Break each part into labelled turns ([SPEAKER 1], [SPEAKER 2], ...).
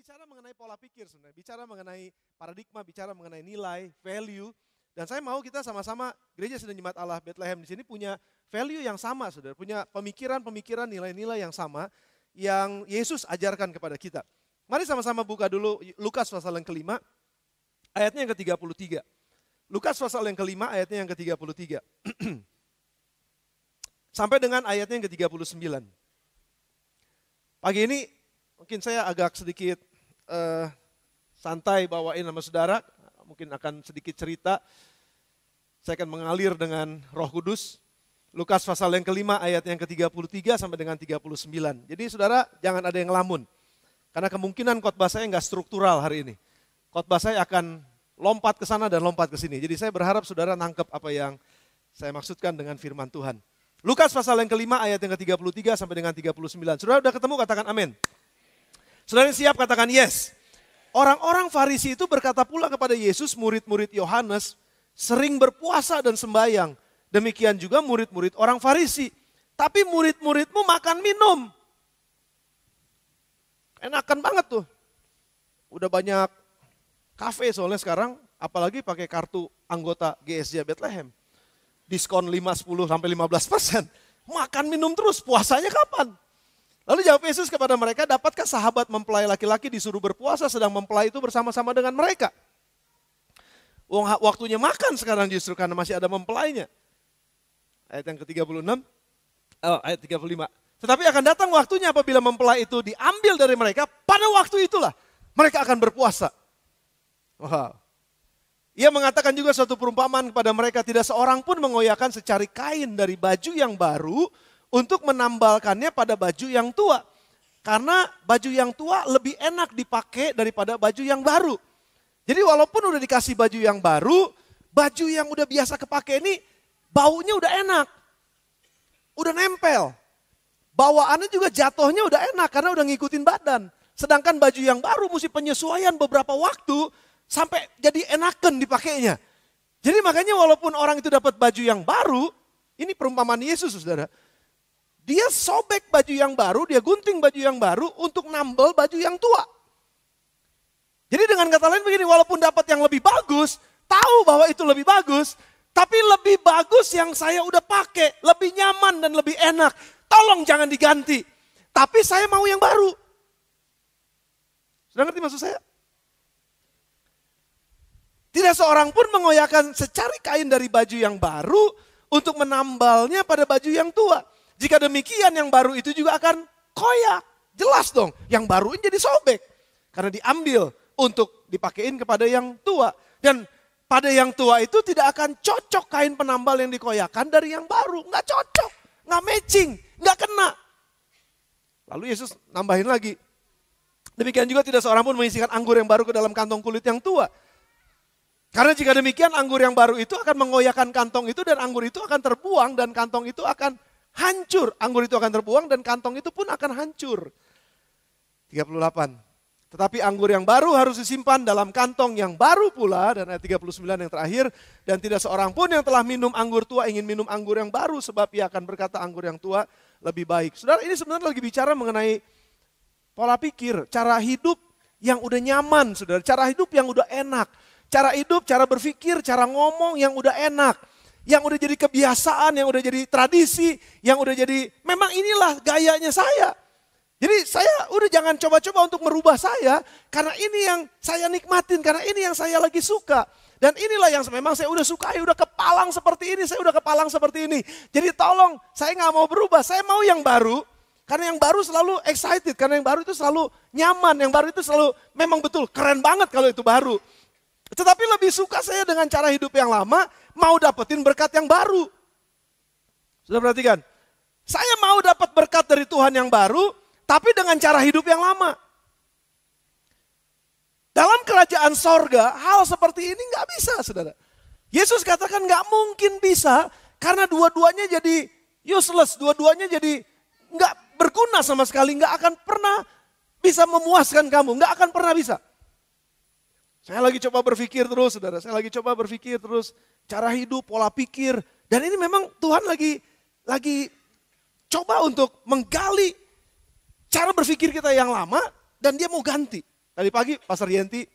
[SPEAKER 1] bicara mengenai pola pikir sebenarnya, bicara mengenai paradigma, bicara mengenai nilai, value. Dan saya mau kita sama-sama Gereja Sedang Jemaat Allah Bethlehem di sini punya value yang sama, saudara. Punya pemikiran-pemikiran, nilai-nilai yang sama yang Yesus ajarkan kepada kita. Mari sama-sama buka dulu Lukas pasal yang kelima, ayatnya yang ke-33. Lukas pasal yang kelima, ayatnya yang ke-33. Sampai dengan ayatnya yang ke-39. Pagi ini mungkin saya agak sedikit santai bawain sama saudara, mungkin akan sedikit cerita. Saya akan mengalir dengan Roh Kudus. Lukas pasal yang kelima ayat yang ke-33 sampai dengan 39. Jadi saudara jangan ada yang ngelamun. Karena kemungkinan khotbah saya nggak struktural hari ini. Khotbah saya akan lompat ke sana dan lompat ke sini. Jadi saya berharap saudara nangkep apa yang saya maksudkan dengan firman Tuhan. Lukas pasal yang kelima ayat yang ke-33 sampai dengan 39. Saudara udah ketemu katakan amin. Saudara yang siap katakan yes. Orang-orang Farisi itu berkata pula kepada Yesus, murid-murid Yohanes sering berpuasa dan sembahyang. Demikian juga murid-murid orang Farisi. Tapi murid-muridmu makan minum. Enakan banget tuh. Udah banyak kafe soalnya sekarang, apalagi pakai kartu anggota GSJ Bethlehem. Diskon 5, 10 sampai 15%. Makan minum terus, puasanya kapan? Lalu jawab Yesus kepada mereka, dapatkah sahabat mempelai laki-laki disuruh berpuasa sedang mempelai itu bersama-sama dengan mereka? Waktunya makan sekarang justru karena masih ada mempelainya. Ayat yang ke-36, ayat 35. Tetapi akan datang waktunya apabila mempelai itu diambil dari mereka, pada waktu itulah mereka akan berpuasa. Wow. Ia mengatakan juga suatu perumpamaan kepada mereka, tidak seorang pun mengoyakkan secari kain dari baju yang baru untuk menambalkannya pada baju yang tua. Karena baju yang tua lebih enak dipakai daripada baju yang baru. Jadi walaupun udah dikasih baju yang baru, baju yang udah biasa kepake ini baunya udah enak. Udah nempel. Bawaannya juga jatuhnya udah enak karena udah ngikutin badan. Sedangkan baju yang baru mesti penyesuaian beberapa waktu sampai jadi enakan dipakainya. Jadi makanya walaupun orang itu dapat baju yang baru, ini perumpamaan Yesus saudara. Dia sobek baju yang baru, dia gunting baju yang baru untuk nambel baju yang tua. Jadi dengan kata lain begini, walaupun dapat yang lebih bagus, tahu bahwa itu lebih bagus, tapi lebih bagus yang saya udah pakai, lebih nyaman dan lebih enak. Tolong jangan diganti, tapi saya mau yang baru. Sudah ngerti maksud saya? Tidak seorang pun mengoyakkan secari kain dari baju yang baru untuk menambalnya pada baju yang tua. Jika demikian yang baru itu juga akan koyak. Jelas dong, yang baru ini jadi sobek. Karena diambil untuk dipakein kepada yang tua. Dan pada yang tua itu tidak akan cocok kain penambal yang dikoyakan dari yang baru. Nggak cocok, nggak matching, nggak kena. Lalu Yesus nambahin lagi. Demikian juga tidak seorang pun mengisikan anggur yang baru ke dalam kantong kulit yang tua. Karena jika demikian anggur yang baru itu akan mengoyakkan kantong itu dan anggur itu akan terbuang dan kantong itu akan hancur. Anggur itu akan terbuang dan kantong itu pun akan hancur. 38. Tetapi anggur yang baru harus disimpan dalam kantong yang baru pula. Dan ayat 39 yang terakhir. Dan tidak seorang pun yang telah minum anggur tua ingin minum anggur yang baru. Sebab ia akan berkata anggur yang tua lebih baik. Saudara, ini sebenarnya lagi bicara mengenai pola pikir. Cara hidup yang udah nyaman, saudara. Cara hidup yang udah enak. Cara hidup, cara berpikir, cara ngomong yang udah enak. Yang udah jadi kebiasaan, yang udah jadi tradisi, yang udah jadi memang inilah gayanya saya. Jadi saya udah jangan coba-coba untuk merubah saya, karena ini yang saya nikmatin, karena ini yang saya lagi suka. Dan inilah yang memang saya udah sukai, udah kepalang seperti ini, saya udah kepalang seperti ini. Jadi tolong, saya gak mau berubah, saya mau yang baru. Karena yang baru selalu excited, karena yang baru itu selalu nyaman, yang baru itu selalu memang betul keren banget kalau itu baru. Tetapi lebih suka saya dengan cara hidup yang lama, mau dapetin berkat yang baru. Sudah perhatikan? Saya mau dapat berkat dari Tuhan yang baru, tapi dengan cara hidup yang lama. Dalam kerajaan sorga, hal seperti ini gak bisa, saudara. Yesus katakan gak mungkin bisa, karena dua-duanya jadi useless, dua-duanya jadi gak berguna sama sekali, gak akan pernah bisa memuaskan kamu, gak akan pernah bisa. Saya lagi coba berpikir terus, saudara. Saya lagi coba berpikir terus. Cara hidup, pola pikir. Dan ini memang Tuhan lagi coba untuk menggali cara berpikir kita yang lama. Dan dia mau ganti. Tadi pagi Pastor Yenti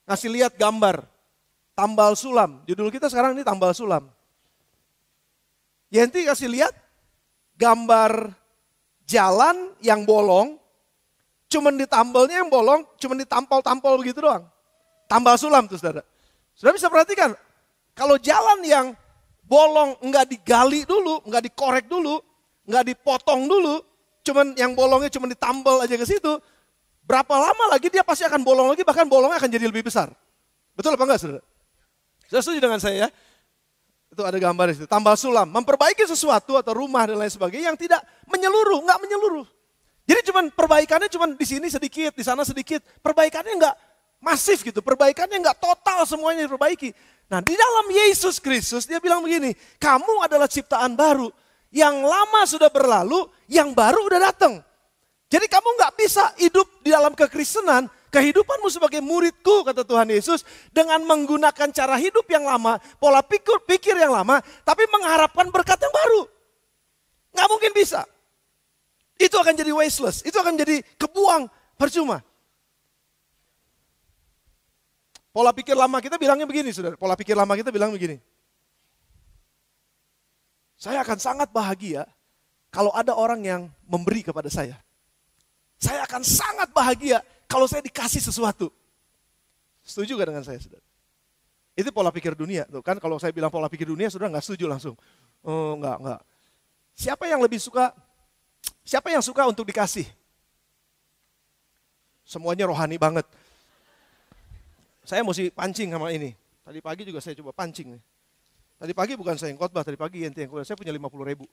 [SPEAKER 1] ngasih lihat gambar tambal sulam. Judul kita sekarang ini tambal sulam. Yenti kasih lihat gambar jalan yang bolong, cuman ditambalnya yang bolong, cuman ditampol-tampol begitu doang. Tambal sulam tuh saudara. Saudara bisa perhatikan, kalau jalan yang bolong enggak digali dulu, enggak dikorek dulu, enggak dipotong dulu, cuman yang bolongnya cuman ditambal aja ke situ, berapa lama lagi dia pasti akan bolong lagi, bahkan bolongnya akan jadi lebih besar. Betul apa enggak saudara? Saudara setuju dengan saya ya? Itu ada gambar di situ. Tambal sulam, memperbaiki sesuatu atau rumah dan lain sebagainya yang tidak menyeluruh, enggak menyeluruh. Jadi cuman perbaikannya cuman di sini sedikit, di sana sedikit. Perbaikannya enggak masif gitu, perbaikannya enggak total semuanya diperbaiki. Nah di dalam Yesus Kristus dia bilang begini, kamu adalah ciptaan baru. Yang lama sudah berlalu, yang baru udah datang. Jadi kamu nggak bisa hidup di dalam kekristenan, kehidupanmu sebagai muridku, kata Tuhan Yesus, dengan menggunakan cara hidup yang lama, pola pikir yang lama, tapi mengharapkan berkat yang baru. Nggak mungkin bisa. Itu akan jadi wasteless, itu akan jadi kebuang, percuma. Pola pikir lama kita bilangnya begini, saudara. Pola pikir lama kita bilang begini. Saya akan sangat bahagia kalau ada orang yang memberi kepada saya. Saya akan sangat bahagia kalau saya dikasih sesuatu. Setuju gak dengan saya, saudara? Itu pola pikir dunia. Tuh kan kalau saya bilang pola pikir dunia, saudara gak setuju langsung. Oh, enggak. Siapa yang suka untuk dikasih? Semuanya rohani banget. Saya mesti pancing sama ini. Tadi pagi juga saya coba pancing nih. Tadi pagi bukan saya yang khotbah, tadi pagi Yenti yang khotbah. Saya punya 50.000.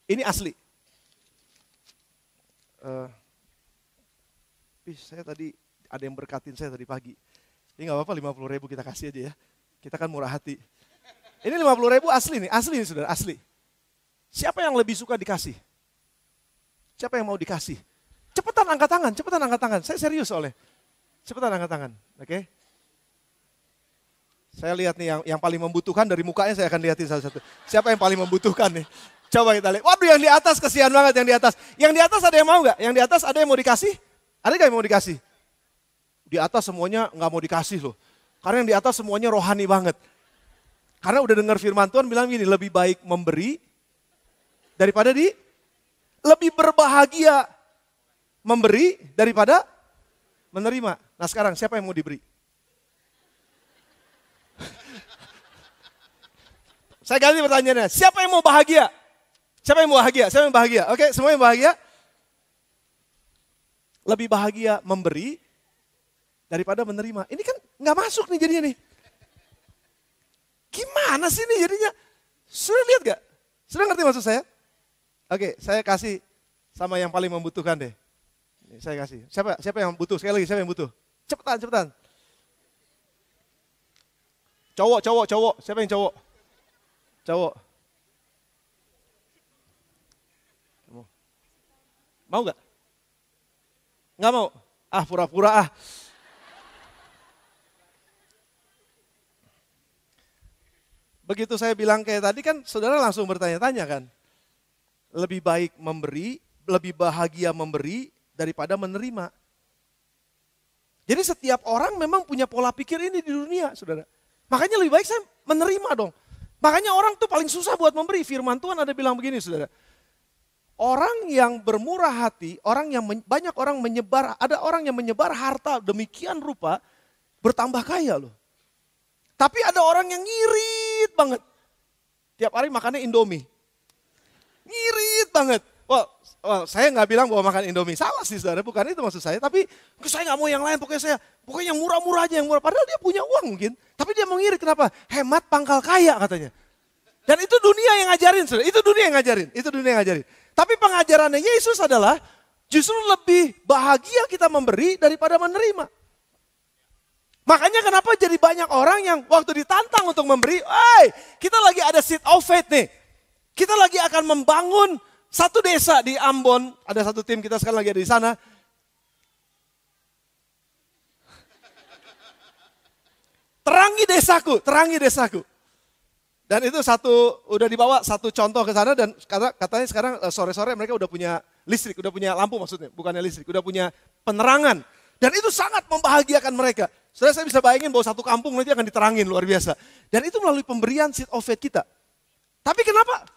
[SPEAKER 1] Ini asli. Saya tadi ada yang berkatin saya tadi pagi. Ini gak apa-apa 50.000 kita kasih aja ya. Kita kan murah hati. Ini 50.000 asli nih saudara, asli. Siapa yang lebih suka dikasih? Siapa yang mau dikasih? Cepetan angkat tangan. Saya serius soalnya. Cepetan angkat tangan, oke? Saya lihat nih yang paling membutuhkan dari mukanya saya akan lihatin satu-satu. Siapa yang paling membutuhkan nih? Coba kita lihat. Waduh yang di atas kesian banget yang di atas. Yang di atas ada yang mau gak? Yang di atas ada yang mau dikasih? Ada gak yang mau dikasih? Di atas semuanya gak mau dikasih loh. Karena yang di atas semuanya rohani banget. Karena udah dengar firman Tuhan bilang gini, lebih baik memberi daripada lebih berbahagia memberi daripada menerima. Nah sekarang siapa yang mau diberi? Saya ganti pertanyaannya, siapa yang mau bahagia? Siapa yang mau bahagia? Oke, semua yang bahagia? Lebih bahagia memberi daripada menerima. Ini kan nggak masuk nih jadinya nih. Gimana sih nih jadinya? Sudah lihat gak? Sudah ngerti maksud saya? Oke, saya kasih sama yang paling membutuhkan deh. Ini saya kasih. Siapa yang butuh? Sekali lagi, siapa yang butuh? Cepetan. Cowok. Siapa yang cowok? Cowok. Mau gak? Nggak mau? Ah pura-pura ah. Begitu saya bilang kayak tadi kan saudara langsung bertanya-tanya kan. Lebih baik memberi, lebih bahagia memberi daripada menerima. Jadi setiap orang memang punya pola pikir ini di dunia saudara. Makanya lebih baik saya menerima dong. Makanya orang tuh paling susah buat memberi. Firman Tuhan ada bilang begini saudara. Orang yang bermurah hati, banyak orang menyebar, ada orang yang menyebar harta demikian rupa bertambah kaya loh. Tapi ada orang yang ngirit banget. Tiap hari makannya Indomie. Ngirit banget. Wah, saya nggak bilang bahwa makan Indomie salah sih saudara, bukan itu maksud saya. Tapi saya nggak mau yang lain, pokoknya yang murah-murah aja, yang murah. Padahal dia punya uang mungkin. Tapi dia mau ngirit, kenapa? Hemat pangkal kaya katanya. Dan itu dunia yang ngajarin saudara, itu dunia yang ngajarin. Tapi pengajarannya Yesus adalah justru lebih bahagia kita memberi daripada menerima. Makanya kenapa jadi banyak orang yang waktu ditantang untuk memberi, kita lagi ada seed of faith nih. Kita lagi akan membangun satu desa di Ambon, ada satu tim kita sekarang lagi ada di sana. Terangi desaku. Dan itu satu, udah dibawa satu contoh ke sana dan katanya sekarang sore-sore mereka udah punya listrik, udah punya lampu maksudnya, bukannya listrik, udah punya penerangan. Dan itu sangat membahagiakan mereka. Saudara, saya bisa bayangin bahwa satu kampung nanti akan diterangin luar biasa. Dan itu melalui pemberian seed of faith kita. Tapi kenapa?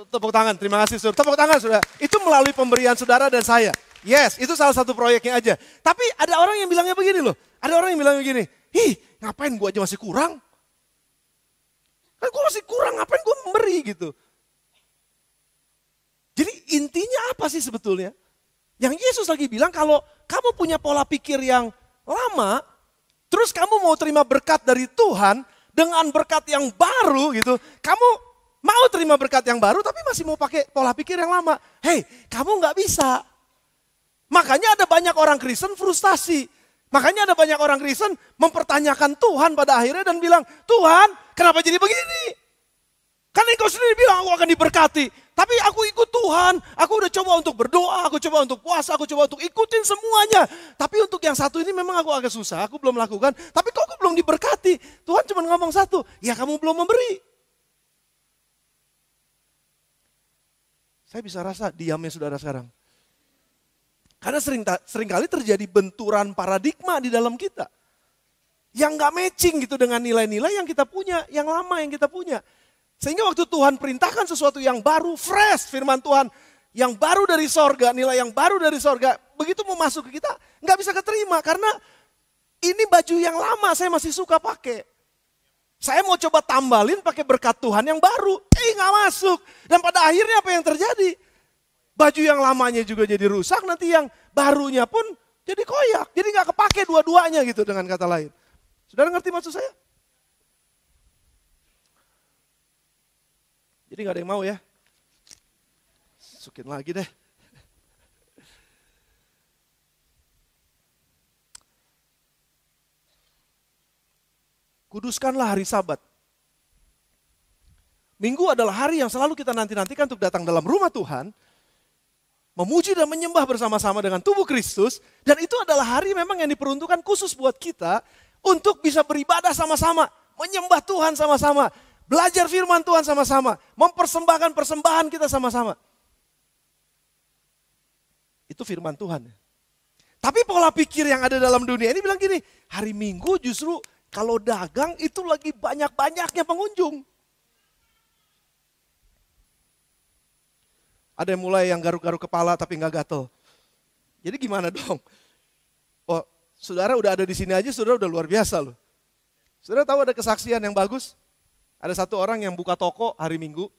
[SPEAKER 1] Tepuk tangan, terima kasih saudara. Tepuk tangan saudara. Itu melalui pemberian saudara dan saya. Yes, itu salah satu proyeknya aja. Tapi ada orang yang bilangnya begini loh. Ada orang yang bilang begini, ngapain gue aja masih kurang? Kan gue masih kurang, ngapain gue memberi gitu. Jadi intinya apa sih sebetulnya? Yang Yesus lagi bilang kalau kamu punya pola pikir yang lama, terus kamu mau terima berkat dari Tuhan dengan berkat yang baru gitu. Kamu mau terima berkat yang baru tapi masih mau pakai pola pikir yang lama. Hei, kamu gak bisa. Makanya ada banyak orang Kristen frustasi. Makanya ada banyak orang Kristen mempertanyakan Tuhan pada akhirnya dan bilang, Tuhan kenapa jadi begini? Kan engkau sendiri bilang aku akan diberkati. Tapi aku ikut Tuhan, aku udah coba untuk berdoa, aku coba untuk puasa, aku coba untuk ikutin semuanya. Tapi untuk yang satu ini memang aku agak susah, aku belum lakukan. Tapi kok aku belum diberkati? Tuhan cuma ngomong satu, ya kamu belum memberi. Saya bisa rasa diamnya saudara sekarang. Karena seringkali terjadi benturan paradigma di dalam kita. Yang gak matching gitu dengan nilai-nilai yang kita punya, yang lama yang kita punya. Sehingga waktu Tuhan perintahkan sesuatu yang baru, fresh firman Tuhan. Yang baru dari sorga, nilai yang baru dari sorga. Begitu mau masuk ke kita, gak bisa keterima. Karena ini baju yang lama saya masih suka pakai. Saya mau coba tambalin pakai berkat Tuhan yang baru. Gak masuk. Dan pada akhirnya apa yang terjadi? Baju yang lamanya juga jadi rusak, nanti yang barunya pun jadi koyak. Jadi gak kepake dua-duanya gitu dengan kata lain. Saudara ngerti maksud saya? Jadi gak ada yang mau ya? Masukin lagi deh. Kuduskanlah hari Sabat. Minggu adalah hari yang selalu kita nanti-nantikan untuk datang dalam rumah Tuhan. Memuji dan menyembah bersama-sama dengan tubuh Kristus. Dan itu adalah hari memang yang diperuntukkan khusus buat kita untuk bisa beribadah sama-sama. Menyembah Tuhan sama-sama. Belajar firman Tuhan sama-sama. Mempersembahkan persembahan kita sama-sama. Itu firman Tuhan. Tapi pola pikir yang ada dalam dunia ini bilang gini, hari Minggu justru kalau dagang itu lagi banyak-banyaknya pengunjung. Ada yang mulai yang garuk-garuk kepala tapi nggak gatel. Jadi gimana dong? Oh, saudara udah ada di sini aja, saudara udah luar biasa loh. Saudara tahu ada kesaksian yang bagus? Ada satu orang yang buka toko hari Minggu.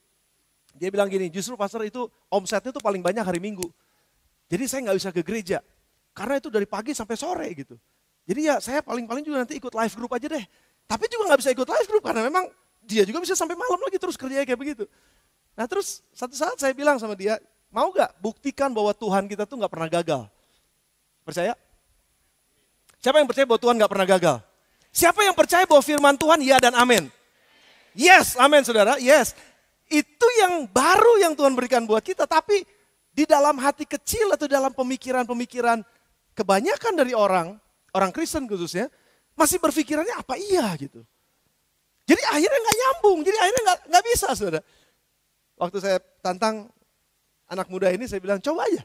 [SPEAKER 1] Dia bilang gini, justru pastor itu omsetnya tuh paling banyak hari Minggu. Jadi saya nggak bisa ke gereja. Karena itu dari pagi sampai sore gitu. Jadi ya saya paling-paling juga nanti ikut live group aja deh. Tapi juga nggak bisa ikut live group karena memang dia juga bisa sampai malam lagi terus kerjanya kayak begitu. Nah terus satu saat saya bilang sama dia, mau gak buktikan bahwa Tuhan kita tuh gak pernah gagal? Percaya? Siapa yang percaya bahwa Tuhan gak pernah gagal? Siapa yang percaya bahwa firman Tuhan ya dan amin? Yes, amin saudara, yes. Itu yang baru yang Tuhan berikan buat kita, tapi di dalam hati kecil atau dalam pemikiran-pemikiran kebanyakan dari orang Kristen khususnya, masih berpikirannya apa iya gitu. Jadi akhirnya gak nyambung, jadi akhirnya gak bisa saudara. Waktu saya tantang anak muda ini, saya bilang coba aja,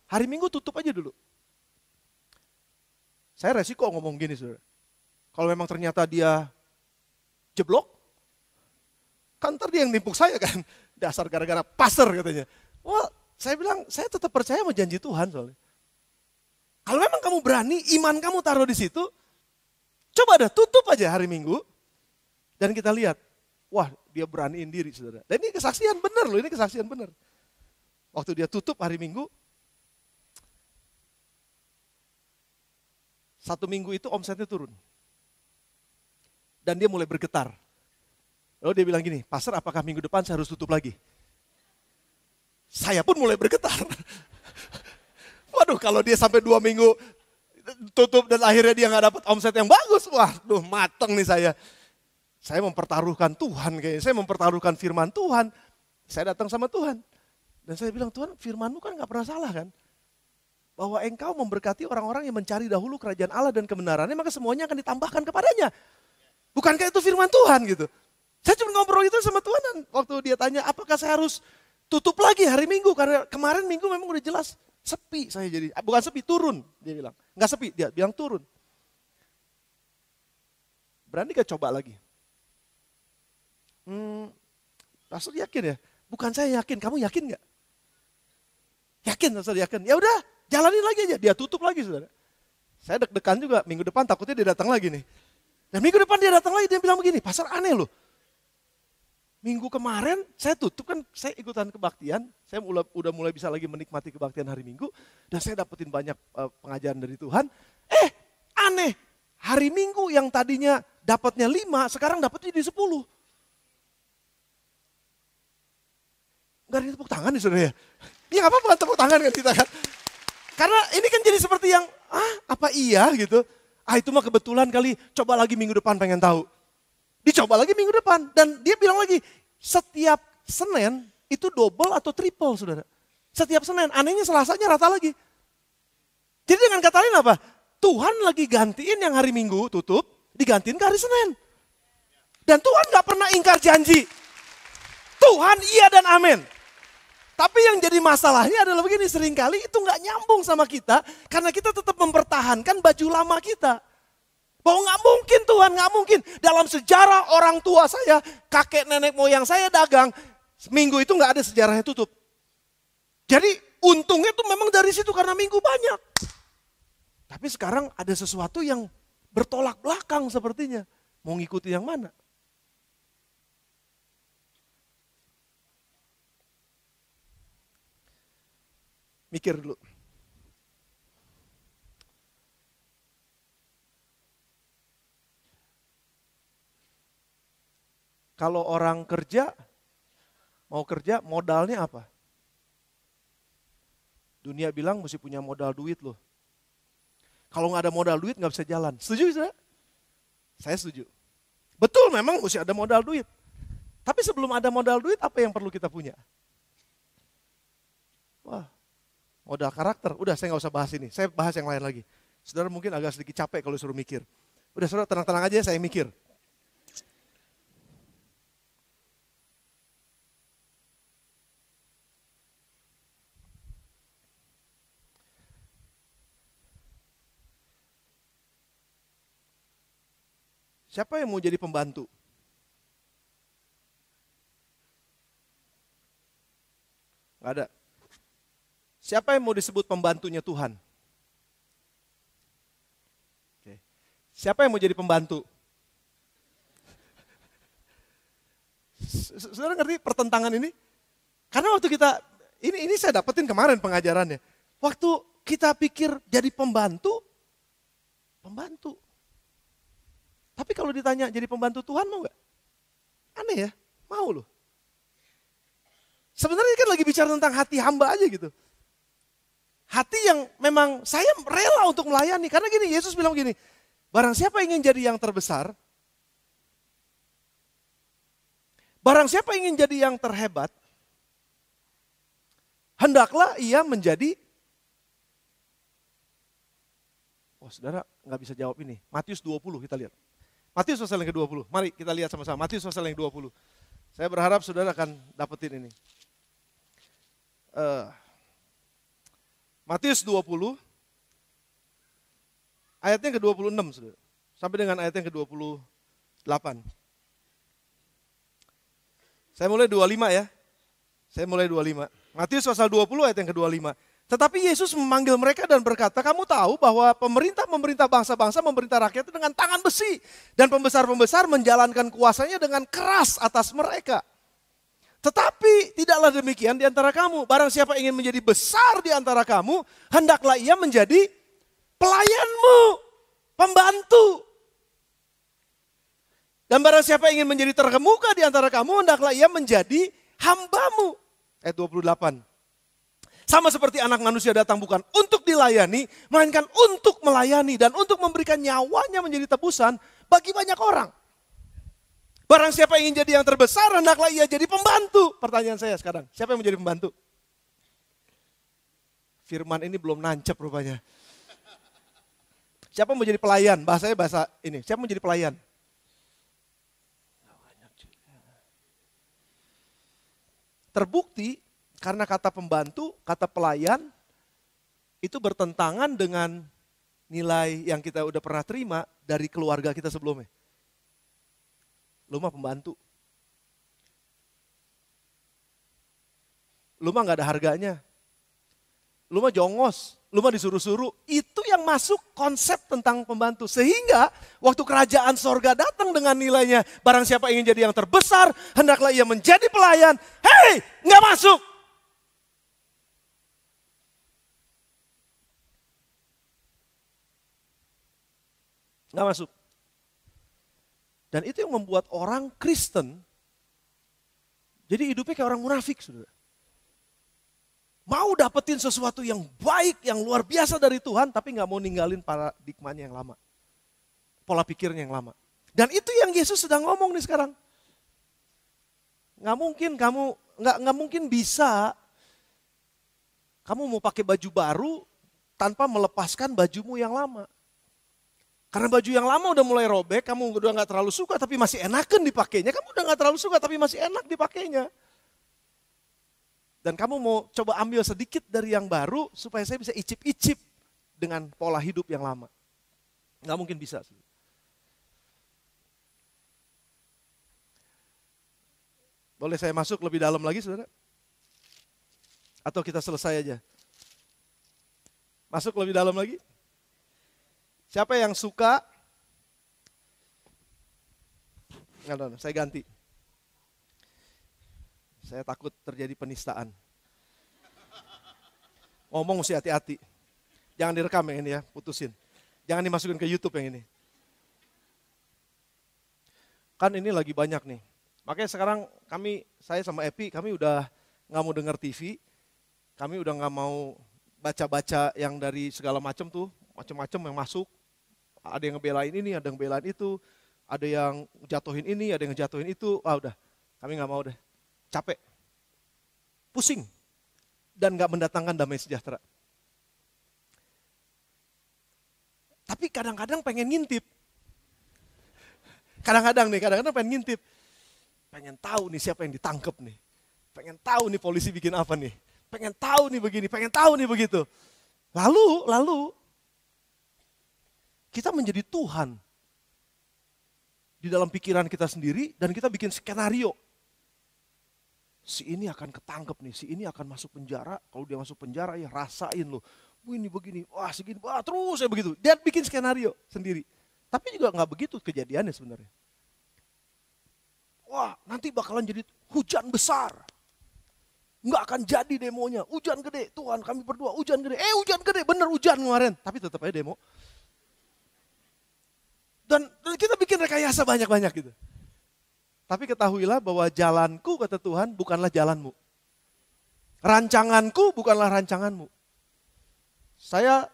[SPEAKER 1] hari Minggu tutup aja dulu. Saya resiko ngomong gini saudara. Kalau memang ternyata dia jeblok, kan ntar dia yang nimpuk saya kan. Dasar gara-gara pasar katanya. Wah, saya bilang saya tetap percaya sama janji Tuhan soalnya. Kalau memang kamu berani, iman kamu taruh di situ, coba dah tutup aja hari Minggu. Dan kita lihat, wah dia beraniin diri saudara. Dan ini kesaksian benar loh, ini kesaksian benar. Waktu dia tutup hari Minggu, 1 minggu itu omsetnya turun. Dan dia mulai bergetar. Lalu dia bilang gini, pastor apakah minggu depan saya harus tutup lagi? Saya pun mulai bergetar. Waduh kalau dia sampai 2 minggu tutup dan akhirnya dia gak dapat omset yang bagus. Waduh mateng nih saya. Saya mempertaruhkan Tuhan kayaknya, saya mempertaruhkan firman Tuhan. Saya datang sama Tuhan. Dan saya bilang, Tuhan firman-Mu kan gak pernah salah kan? Bahwa Engkau memberkati orang-orang yang mencari dahulu kerajaan Allah dan kebenarannya, maka semuanya akan ditambahkan kepadanya. Bukankah itu firman Tuhan gitu? Saya cuma ngobrol itu sama Tuhan dan waktu dia tanya apakah saya harus tutup lagi hari Minggu. Karena kemarin Minggu memang udah jelas sepi saya jadi. Bukan sepi, turun dia bilang. Enggak sepi, dia bilang turun. Berani gak coba lagi? Pastor yakin ya? Bukan saya yakin, kamu yakin gak? Yakin, pastor yakin. Ya udah, jalanin lagi aja. Dia tutup lagi, saudara. Saya deg-degan juga, minggu depan takutnya dia datang lagi nih. Dan minggu depan dia datang lagi, dia bilang begini, pastor aneh loh. Minggu kemarin saya tutup kan, saya ikutan kebaktian. Saya udah mulai bisa lagi menikmati kebaktian hari Minggu. Dan saya dapetin banyak pengajaran dari Tuhan. Aneh, hari Minggu yang tadinya dapatnya 5, sekarang dapatnya jadi 10. Gak ada tepuk tangan nih saudara ya. Ya gak apa-apa tepuk tangan kan kita kan. Karena ini kan jadi seperti yang, apa iya gitu. Itu mah kebetulan kali, coba lagi minggu depan pengen tahu. Dicoba lagi minggu depan. Dan dia bilang lagi, setiap Senin itu double atau triple saudara. Setiap Senin, anehnya Selasanya rata lagi. Jadi dengan kata lain apa? Tuhan lagi gantiin yang hari Minggu tutup, digantiin ke hari Senin. Dan Tuhan gak pernah ingkar janji. Tuhan iya dan amin. Tapi yang jadi masalahnya adalah begini, seringkali itu gak nyambung sama kita. Karena kita tetap mempertahankan baju lama kita. Bahwa gak mungkin Tuhan, gak mungkin. Dalam sejarah orang tua saya, kakek nenek moyang saya dagang. Minggu itu gak ada sejarahnya tutup. Jadi untungnya itu memang dari situ karena Minggu banyak. Tapi sekarang ada sesuatu yang bertolak belakang sepertinya. Mau ngikuti yang mana? Mikir dulu. Kalau orang kerja, mau kerja modalnya apa? Dunia bilang mesti punya modal duit loh. Kalau nggak ada modal duit nggak bisa jalan. Setuju saudara? Saya setuju. Betul memang mesti ada modal duit. Tapi sebelum ada modal duit apa yang perlu kita punya? Wah, modal karakter. Udah saya nggak usah bahas ini. Saya bahas yang lain lagi. Saudara mungkin agak sedikit capek kalau suruh mikir. Udah saudara tenang-tenang aja saya mikir. Siapa yang mau jadi pembantu? Gak ada. Siapa yang mau disebut pembantunya Tuhan? Oke. Siapa yang mau jadi pembantu? Saudara ngerti pertentangan ini? Karena waktu kita, ini saya dapetin kemarin pengajarannya. Waktu kita pikir jadi pembantu. Tapi kalau ditanya jadi pembantu Tuhan mau gak? Aneh ya, mau loh. Sebenarnya kan lagi bicara tentang hati hamba aja gitu. Hati yang memang saya rela untuk melayani. Karena gini, Yesus bilang gini, barang siapa ingin jadi yang terbesar, barang siapa ingin jadi yang terhebat, hendaklah ia menjadi, saudara nggak bisa jawab ini. Matius 20 kita lihat. Matius pasal yang ke-20. Mari kita lihat sama-sama. Matius pasal yang 20. Saya berharap saudara akan dapetin ini. Matius 20. Ayatnya ke-26 saudara. Sampai dengan ayat yang ke-28. Saya mulai 25 ya. Saya mulai 25. Matius pasal 20 ayat yang ke-25. Tetapi Yesus memanggil mereka dan berkata, kamu tahu bahwa pemerintah bangsa-bangsa memerintah rakyat itu dengan tangan besi. Dan pembesar-pembesar menjalankan kuasanya dengan keras atas mereka. Tetapi tidaklah demikian di antara kamu. Barang siapa ingin menjadi besar di antara kamu, hendaklah ia menjadi pelayanmu, pembantu. Dan barang siapa ingin menjadi terkemuka di antara kamu, hendaklah ia menjadi hambamu. Ayat 28. Sama seperti anak manusia datang bukan untuk dilayani, melainkan untuk melayani dan untuk memberikan nyawanya menjadi tebusan bagi banyak orang. Barang siapa ingin jadi yang terbesar, hendaklah ia jadi pembantu. Pertanyaan saya sekarang, siapa yang menjadi pembantu? Firman ini belum nancep rupanya. Siapa mau jadi pelayan? Bahasanya bahasa ini, siapa mau jadi pelayan? Terbukti karena kata pembantu, kata pelayan, itu bertentangan dengan nilai yang kita udah pernah terima dari keluarga kita sebelumnya. Lu mah pembantu. Lu mah gak ada harganya. Lu mah jongos, lu mah disuruh-suruh. Itu yang masuk konsep tentang pembantu. Sehingga waktu kerajaan sorga datang dengan nilainya, barang siapa ingin jadi yang terbesar, hendaklah ia menjadi pelayan. Hei, gak masuk. Gak masuk. Dan itu yang membuat orang Kristen, jadi hidupnya kayak orang munafik, saudara. Mau dapetin sesuatu yang baik, yang luar biasa dari Tuhan, tapi gak mau ninggalin paradigmanya yang lama. Pola pikirnya yang lama. Dan itu yang Yesus sedang ngomong nih sekarang. Gak mungkin kamu, gak mungkin bisa kamu mau pakai baju baru tanpa melepaskan bajumu yang lama. Karena baju yang lama udah mulai robek, kamu udah gak terlalu suka tapi masih enakan dipakainya. Kamu udah gak terlalu suka tapi masih enak dipakainya. Dan kamu mau coba ambil sedikit dari yang baru supaya saya bisa icip-icip dengan pola hidup yang lama. Nggak mungkin bisa. Boleh saya masuk lebih dalam lagi, saudara? Atau kita selesai aja? Masuk lebih dalam lagi? Siapa yang suka? Nggak, saya ganti. Saya takut terjadi penistaan. Ngomong mesti hati-hati. Jangan direkam yang ini ya, putusin. Jangan dimasukin ke YouTube yang ini. Kan ini lagi banyak nih. Makanya sekarang saya sama Epi, kami udah gak mau denger TV. Kami udah gak mau baca-baca yang dari segala macam tuh. Macam-macam yang masuk. Ada yang ngebelain ini, ada yang ngebelain itu. Ada yang jatuhin ini, ada yang jatuhin itu. Udah, kami gak mau deh. Capek, pusing, dan gak mendatangkan damai sejahtera. Tapi kadang-kadang pengen ngintip. Kadang-kadang pengen ngintip. Pengen tahu nih siapa yang ditangkap nih. Pengen tahu nih polisi bikin apa nih. Pengen tahu nih begini, pengen tahu nih begitu. Lalu, kita menjadi Tuhan. Di dalam pikiran kita sendiri, dan kita bikin skenario. Si ini akan ketangkep nih, si ini akan masuk penjara. Kalau dia masuk penjara ya rasain loh. Ini begini, wah segini, wah terus ya begitu. Dia bikin skenario sendiri. Tapi juga gak begitu kejadiannya sebenarnya. Wah nanti bakalan jadi hujan besar. Gak akan jadi demonya, hujan gede. Tuhan kami berdua hujan gede. Hujan gede, bener hujan kemarin. Tapi tetap aja demo. Dan kita bikin rekayasa banyak-banyak gitu. Tapi ketahuilah bahwa jalanku, kata Tuhan, bukanlah jalanmu. Rancanganku bukanlah rancanganmu. Saya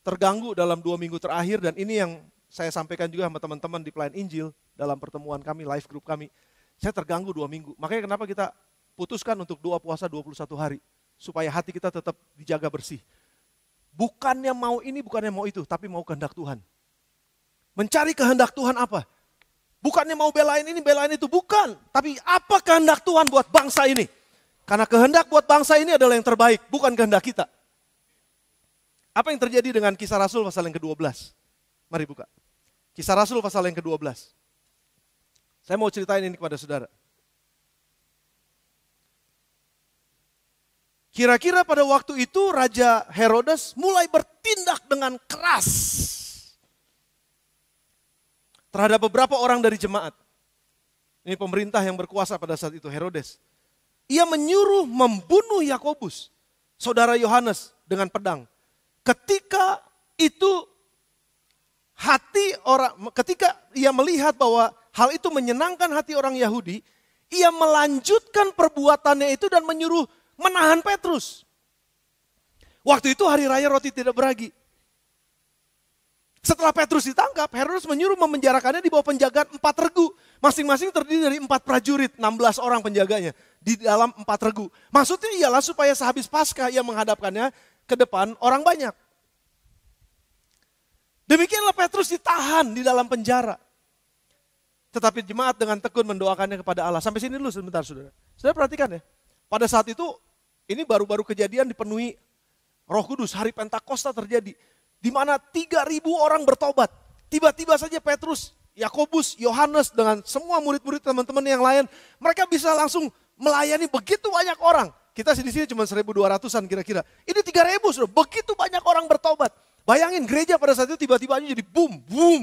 [SPEAKER 1] terganggu dalam 2 minggu terakhir, dan ini yang saya sampaikan juga sama teman-teman di Pelayan Injil dalam pertemuan kami, live group kami. Saya terganggu 2 minggu. Makanya kenapa kita putuskan untuk doa puasa 21 hari. Supaya hati kita tetap dijaga bersih. Bukannya mau ini, bukannya mau itu, tapi mau kehendak Tuhan. Mencari kehendak Tuhan apa? Bukannya mau belain ini, belain itu. Bukan. Tapi apa kehendak Tuhan buat bangsa ini? Karena kehendak buat bangsa ini adalah yang terbaik. Bukan kehendak kita. Apa yang terjadi dengan Kisah Rasul pasal yang ke-12? Mari buka. Kisah Rasul pasal yang ke-12. Saya mau ceritain ini kepada saudara. Kira-kira pada waktu itu Raja Herodes mulai bertindak dengan keras terhadap beberapa orang dari jemaat. Ini pemerintah yang berkuasa pada saat itu, Herodes. Ia menyuruh membunuh Yakobus, saudara Yohanes, dengan pedang. Ketika itu ketika ia melihat bahwa hal itu menyenangkan hati orang Yahudi, ia melanjutkan perbuatannya itu dan menyuruh menahan Petrus. Waktu itu hari raya roti tidak beragi. Setelah Petrus ditangkap, Herodes menyuruh memenjarakannya di bawah penjagaan 4 regu. Masing-masing terdiri dari 4 prajurit, 16 orang penjaganya di dalam 4 regu. Maksudnya ialah supaya sehabis Paskah ia menghadapkannya ke depan orang banyak. Demikianlah Petrus ditahan di dalam penjara. Tetapi jemaat dengan tekun mendoakannya kepada Allah. Sampai sini dulu sebentar saudara. Saudara perhatikan ya. pada saat itu ini baru-baru kejadian dipenuhi Roh Kudus, hari Pentakosta terjadi. Di mana 3.000 orang bertobat. Tiba-tiba saja Petrus, Yakobus, Yohanes dengan semua murid-murid teman-teman yang lain, mereka bisa langsung melayani begitu banyak orang. Kita di sini cuma 1.200-an kira-kira. Ini 3.000 sudah, begitu banyak orang bertobat. Bayangin gereja pada saat itu tiba-tiba aja jadi boom, boom.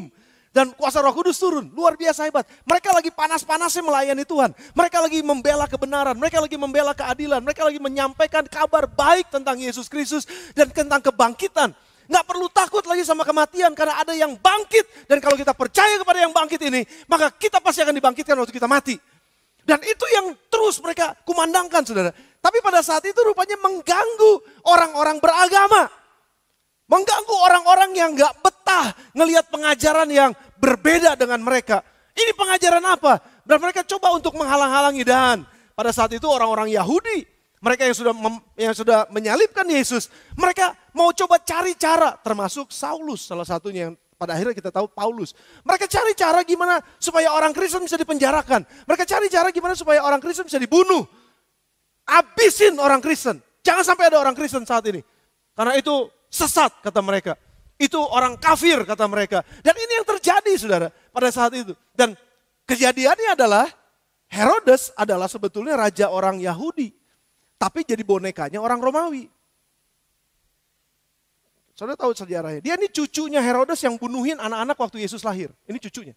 [SPEAKER 1] Dan kuasa Roh Kudus turun, luar biasa hebat. Mereka lagi panas-panasnya melayani Tuhan. Mereka lagi membela kebenaran, mereka lagi membela keadilan. Mereka lagi menyampaikan kabar baik tentang Yesus Kristus dan tentang kebangkitan. Nggak perlu takut lagi sama kematian karena ada yang bangkit. Dan kalau kita percaya kepada yang bangkit ini, maka kita pasti akan dibangkitkan waktu kita mati. Dan itu yang terus mereka kumandangkan, saudara. Tapi pada saat itu rupanya mengganggu orang-orang beragama. Mengganggu orang-orang yang gak betah ngelihat pengajaran yang berbeda dengan mereka. Ini pengajaran apa? Dan mereka coba untuk menghalang-halangi. Dan pada saat itu orang-orang Yahudi, mereka yang sudah menyalibkan Yesus, mereka mau coba cari cara, termasuk Saulus salah satunya yang pada akhirnya kita tahu Paulus. Mereka cari cara gimana supaya orang Kristen bisa dipenjarakan. Mereka cari cara gimana supaya orang Kristen bisa dibunuh. Abisin orang Kristen. Jangan sampai ada orang Kristen saat ini. Karena itu sesat kata mereka. Itu orang kafir kata mereka. Dan ini yang terjadi saudara pada saat itu. Dan kejadiannya adalah Herodes adalah sebetulnya raja orang Yahudi. Tapi jadi bonekanya orang Romawi. Saudara tahu sejarahnya. Dia ini cucunya Herodes yang bunuhin anak-anak waktu Yesus lahir. Ini cucunya.